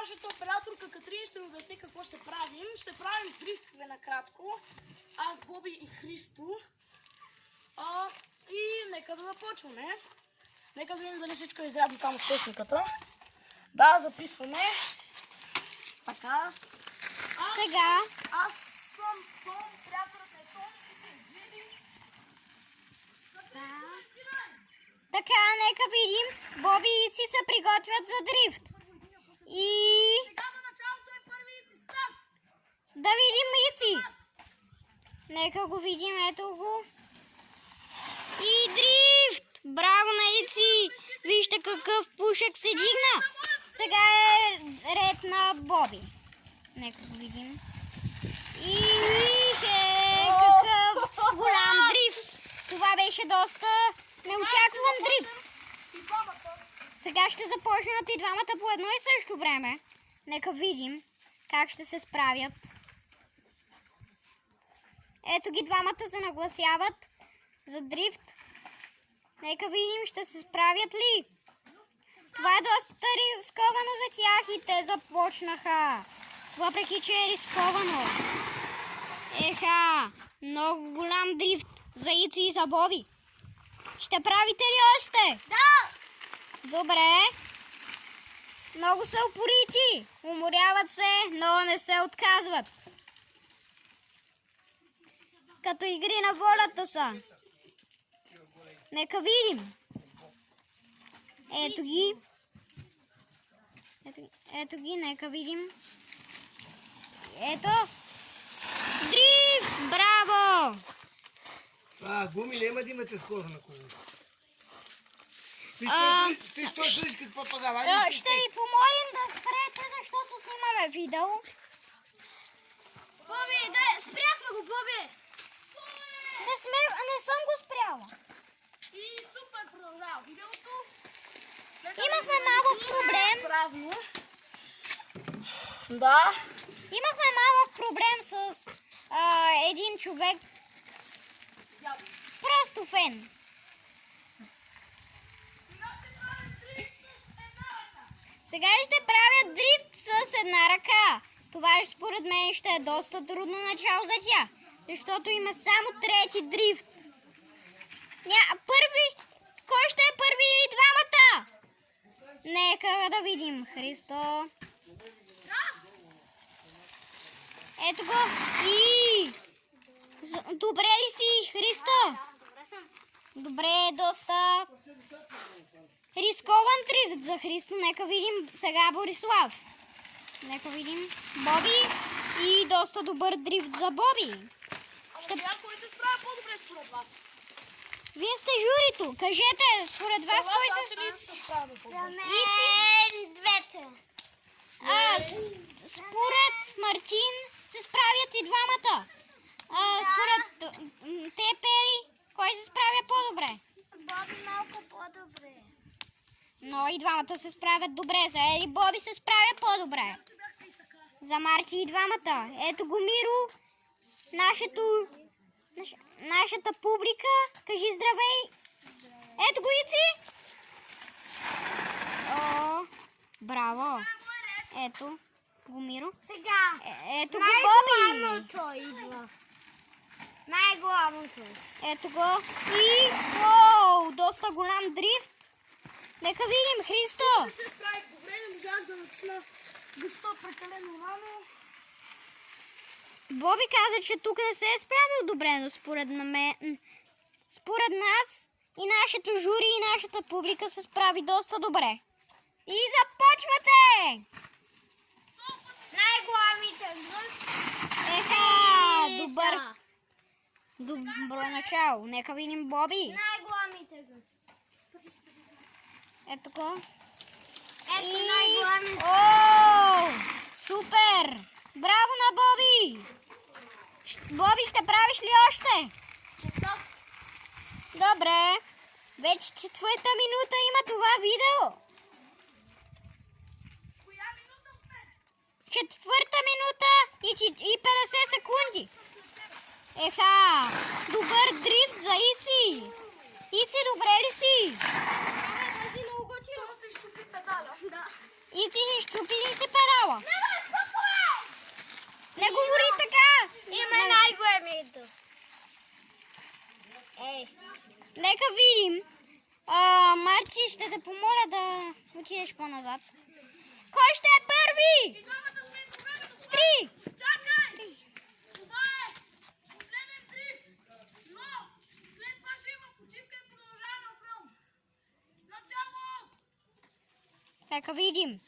нашата операторка Катрин ще ми обясни какво ще правим. Ще правим дрифтове накратко. Аз, Боби и Христо. И нека да започваме. Нека да видим дали всичко е изрядно само с техниката. Да, записваме. Така. Сега. Аз съм Том, приятелът е Том и се Джили. Така, нека видим. Боби и Ици се приготвят за дрифт. И... Сега на началото е първи Ици. Старт! Да видим Ици. Нека го видим, ето го. И дрифт! Браво на Ици! Вижте какъв пушек се дигна. Сега е ред на Боби. Нека го видим. И какъв голям дрифт! Това беше доста неочакван дрифт. Сега ще започнат и двамата по едно и също време. Нека видим как ще се справят. Ето ги, двамата се нагласяват за дрифт. Нека видим, ще се справят ли. Това е доста рисковано за тях и те започнаха. Въпреки че е рисковано. Еха, много голям дрифт за Ици и за Боби. Ще правите ли още? Да! Добре. Много са упорити. Уморяват се, но не се отказват. Като игри на волята са. Нека видим. Ето ги. Ето ги, нека видим. Ето. Дрифт! Браво! Гуми няма да имате скоро на кола. Ти що слушаш какво пагава? Ще ви помолим да спрете, защото снимаме видео. Боби, спряхме го, Боби! Не съм го спряла. И супер продължава видеото. Имахме малък проблем. Правно. Да. Имахме малък проблем с един човек. Просто фен. Сега ще правят дрифт с една ръка. Това според мен ще е доста трудно начало за тях. Защото има само трети дрифт. Първи. Кой ще е първи или двамата? Нека да видим. Христо. Ето го. И... Добре ли си, Христо? Добре, доста рискован дрифт за Христо. Нека видим сега Борислав. Нека видим Боби. И доста добър дрифт за Боби. Сега кой се справя по-добре според вас? Вие сте журито. Кажете, според вас кой се справя по-добре? двете. Според Мартин се справят и двамата. Според те, Пери, кой се справя по-добре? Боби малко по-добре. Но и двамата се справят добре. За Ели Боби се справя по-добре. За Марти и двамата. Ето го Миро. Нашата публика. Кажи здравей. Ето го Ици. О, браво. Ето го Миро. Сега. Ето го Боби. Най-главното идва. Най-главното. Ето го. И доста голям дрифт. Нека видим Христо. Не се справих добре, не можах да начина гъста прекалено рано. Боби каза, че тук не се е справил добре, но според нас и нашето жури и нашата публика се справи доста добре. И започвате! Най-главните. Еха, добро начало. Нека видим Боби. Най-главните. Ето го. Ето най-главните. Супер! Браво на Боби! Боби, ще правиш ли още? Добре. Вече четвърта минута има това видео. Коя минута сме? Четвърта минута и 50 секунди. Еха, добър дрифт за Ици. Ици, добре ли си? Това се изчупи педала. Да. И ти ще щупи ли си педала? Не говори така! Има най-големието. Ей. Нека видим. Марчи, ще те помоля да отидеш по-назад. Кой ще е първи? 3! Чакай! Това е последен дрифт, но след това ще има почивка и продължаваме отново. Начало! Нека видим.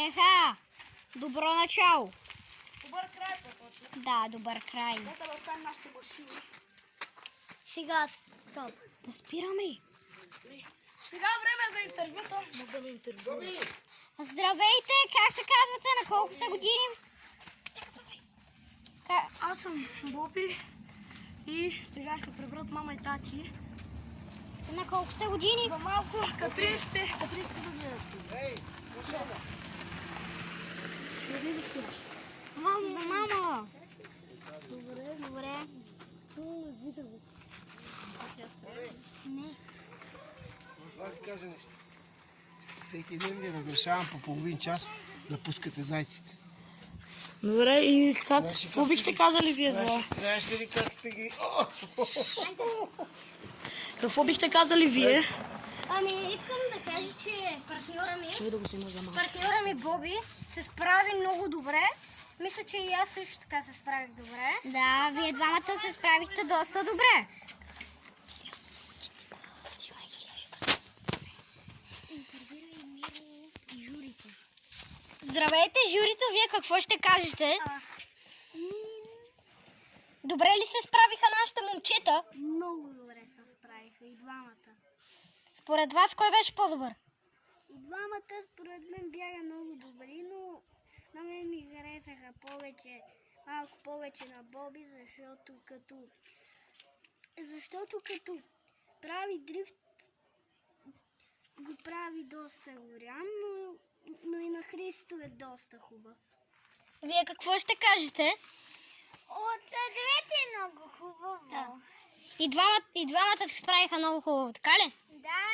Еха! Добро начало. Добър край, по-точно. Да, добър край. Нека да оставим нашите машини. Сега стоп. Да спирам ли? Сега време е за интервюта. Мога да интервюирам. Здравейте! Как се казвате? На колко сте години? Аз съм Боби и сега ще приберат мама и тати. На колко сте години? За малко Катрин ще добие. Ей, слушай ме. Не да спираш. Мамо! Добре. Не. Това ти кажа нещо. Всеки ден ви разрешавам по половин час да пускате зайците. Добре, и какво бихте казали вие за... Знаеш ли как сте ги... Какво бихте казали вие? Ами, искам да кажа, че Чуй да го снима за малко. партньора ми Боби се справи много добре. Мисля, че и аз също така се справих добре. Да, вие двамата се справихте доста добре. Здравейте, журито, вие какво ще кажете? Добре ли се справиха нашите момчета? Много добре се справиха и двамата. Според вас кой беше по-добър? И двамата според мен бяха много добри, но на мен ми харесаха малко повече на Боби, защото като прави дрифт, го прави доста голям, но и на Христо е доста хубав. Вие какво ще кажете? От двете е много хубаво. Да. И двамата се справиха много хубаво, така ли? Да,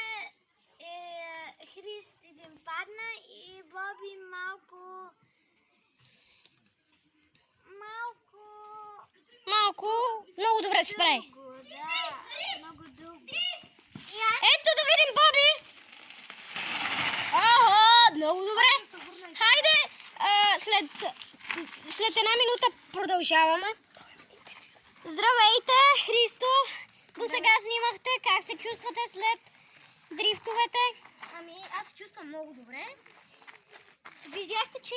Христ един падна и Боби Малко, много добре се справи. много дълго. Ето да видим Боби! Охо, много добре. Хайде, след една минута продължаваме. Здравейте, Христо! До сега снимахте. Как се чувствате след дрифтовете? Ами, аз се чувствам много добре. Видяхте, че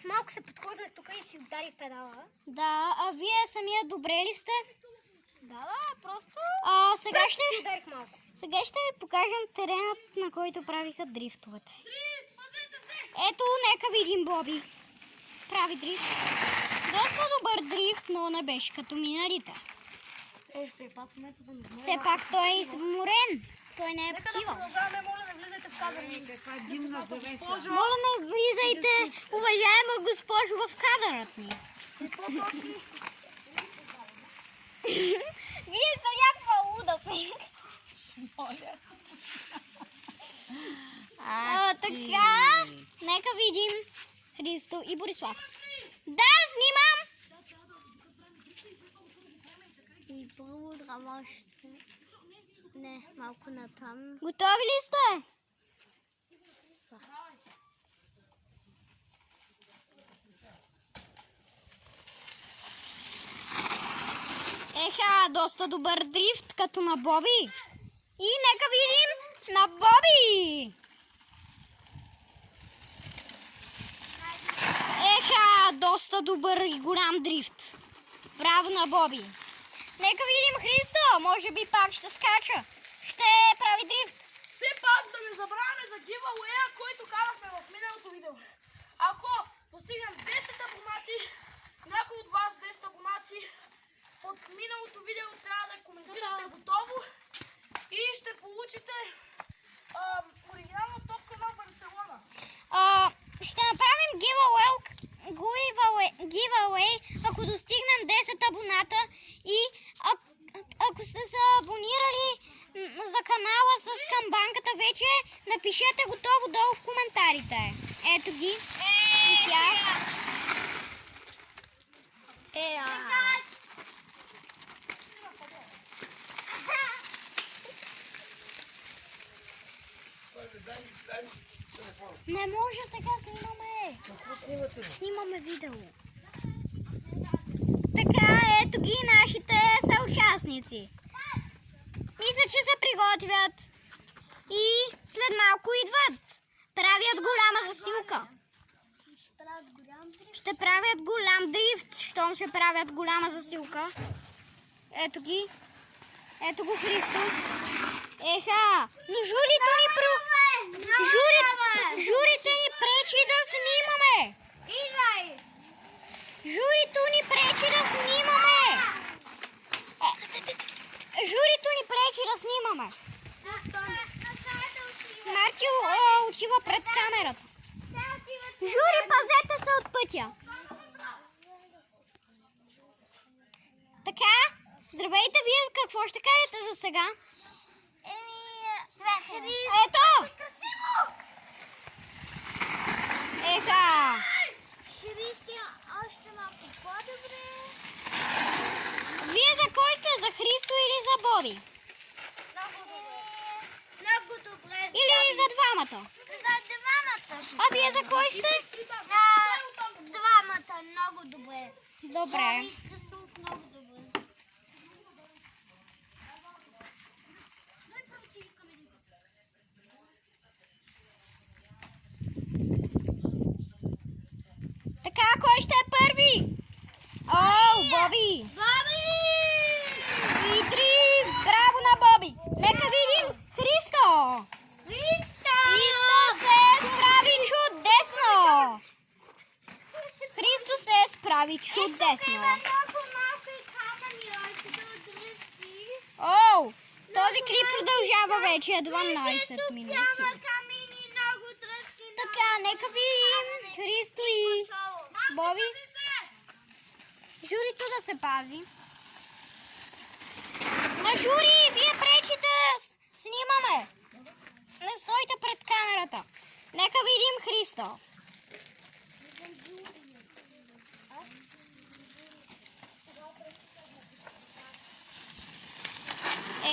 малко се подхлъзнах тук и си ударих педала. Да, а вие самия добре ли сте? Да, просто Сега си ударих малко. Сега ще ви покажем теренът, на който правиха дрифтовете. Ето, нека видим Боби. Прави дрифт. Доста добър дрифт, но не беше като миналите. Все пак в момента съм изморен. Все пак той е изморен. Той не е Нека да почивал. продължаваме, моля не влизайте в кадър. Каква димна завеса. Моля, не влизайте, уважаема госпожо, в кадърът ни. Вие сте някаква луда. Така, нека видим Христо и Борислав. Да, снимам! И по-драма ще... Не, малко натам. Готови ли сте? Еха, доста добър дрифт, като на Боби. И нека видим на Боби. Еха, доста добър и голям дрифт. Браво на Боби. Нека видим Христо, може би пак ще скача. Ще прави дрифт. Все пак да не забравяме за giveaway, който казахме в миналото видео. Ако постигнем 10 абонати, някой от вас 10 абонати, от миналото видео трябва да коментирате готово и ще получите оригинална топка на Барселона. Ще направим giveaway, ако достигнем 10 абоната и ако сте се абонирали за канала с камбанката вече, напишете готово долу в коментарите. Ето ги. И тях. Дай ми телефона. Не може сега, снимаме. Какво снимате, бе? Снимаме видео. Така, ето ги нашите съучастници. Мисля, че се приготвят. И след малко идват. Правят голяма засилка. Ще правят голям дрифт, щом ще правят голяма засилка. Ето ги. Ето го Христо. Еха, но журито ни пречи да снимаме. Журито ни пречи да снимаме. Журито ни пречи да снимаме. Марти отива пред камерата. Жури, пазете се от пътя. Така, здравейте, вие какво ще кажете за сега? Ето! Еха! Христи, още малко по-добре. Вие за кой сте? За Христо или за Боби? Много добре. Или за двамата? За двамата. А вие за кой сте? Двамата, много добре. Добре. Много добре. Така, кой ще е първи? О, Боби! Боби! И дрифт! Браво на Боби! Нека видим Христо! Христо се справи чудесно! Христо се справи чудесно! Много малко и камъни, още да отръсти. О, този клип продължава вече 12 минути. Няма камени, много дръжки. Така, нека видим Христо и Боби. Журито да се пази. Ма жури, вие пречите, снимаме. Не стойте пред камерата. Нека видим Христо.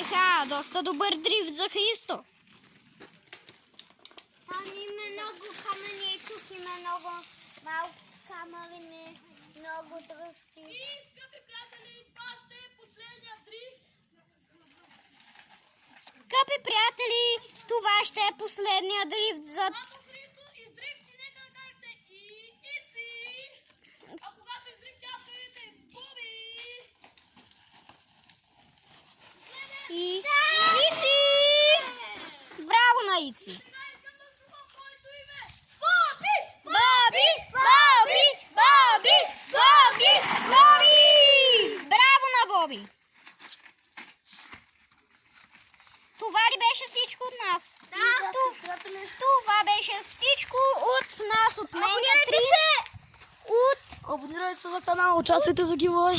Еха, доста добър дрифт за Христо. Там има много камъни, тук има много малко камъни, много дръжки. И, скъпи приятели, това ще е последния дрифт. Скъпи приятели, това ще е последния дрифт за... Когато Христо издрифти, нека да кажете и Ици. А когато издрифти, аз кажете Боби. И... Ици! Браво на Ици! Сега искам да чувам твоето име. Боби! Боби! Боби! Боби! Боби! Браво на Боби! Това ли беше всичко от нас? Да, Това беше всичко от нас, от мен. От... Абонирайте се за канала, участвайте за гивой.